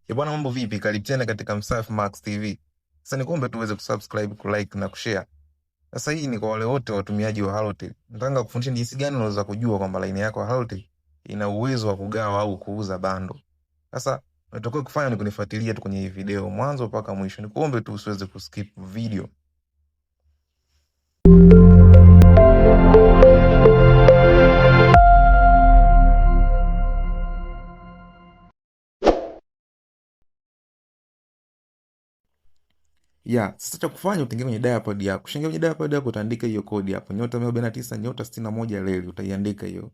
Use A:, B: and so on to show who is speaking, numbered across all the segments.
A: Bwana, mambo vipi? Karibu tena katika Msafi Max TV. Sasa nikuombe tuweze kusubscribe, kulike na kushare. Sasa hii ni kwa wale wote watumiaji wa Halotel. Nataka kufundisha jinsi gani unaweza kujua kwamba line yako ya Halotel ina uwezo wa kugawa au kuuza bando. Sasa unatakiwa kufanya ni kunifuatilia tu kwenye hii video mwanzo mpaka mwisho. Nikuombe tu usiweze kuskip video. Sasa cha kufanya utaingia kwenye dialpad yako. Ukishaingia kwenye dialpad yako utaandika hiyo kodi hapo. *149 *61 leli utaiandika hiyo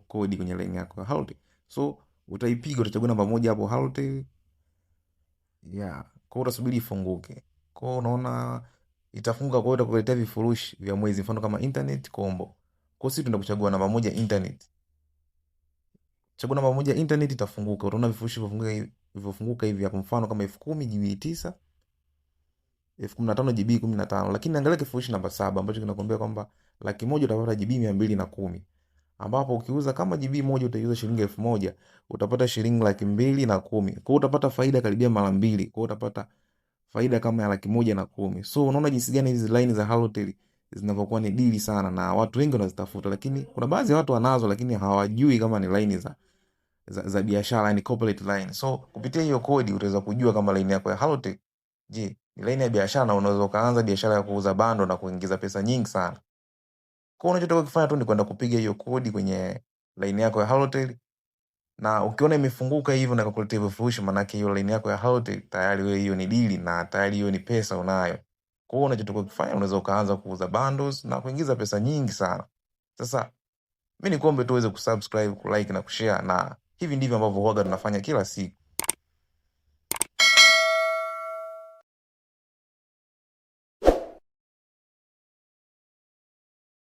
A: kodi kwenye line yako ya Halotel. So utaipiga, utachagua namba moja hapo Halotel. Kwa utasubiri ifunguke. Kwa unaona itafunga, kwa itakuletea vifurushi vya mwezi, mfano kama internet combo. Kwa sisi tunaenda kuchagua namba moja internet. Chagua namba moja internet, itafunguka. Utaona vifurushi vifunguka hivi hapo, mfano kama 10,000 GB 9, 15,000 GB 15. Lakini angalia kifurushi namba 7 ambacho kinakwambia kwamba 100,000 utapata GB 210, ambapo ukiuza kama GB moja utaiuza shilingi 1,000, utapata shilingi 210,000. Kwa hiyo utapata faida karibia mara mbili. Kwa hiyo utapata faida kama ya 110,000. So unaona jinsi gani hizi line za Halotel zinavyokuwa ni dili sana na watu wengi wanazitafuta, lakini kuna baadhi ya watu wanazo lakini hawajui kama ni line za biashara, yani corporate line. So kupitia hiyo kodi utaweza kujua kama line yako ya Halotel ni line ya biashara, na unaweza kuanza biashara ya kuuza bando na kuingiza pesa nyingi sana. Kwa unachotakiwa kufanya tu ni kwenda kupiga hiyo kodi kwenye line yako ya Halotel, na ukiona imefunguka hivyo na kukuletea vifurushi, maana yake hiyo line yako ya Halotel tayari wewe hiyo ni dili na tayari hiyo ni pesa unayo. Kwa hiyo unachotakiwa kufanya, unaweza ukaanza kuuza bundles na kuingiza pesa nyingi sana. Sasa mimi nikuombe tu uweze kusubscribe, kulike na kushare, na hivi ndivyo ambavyo huaga tunafanya kila siku.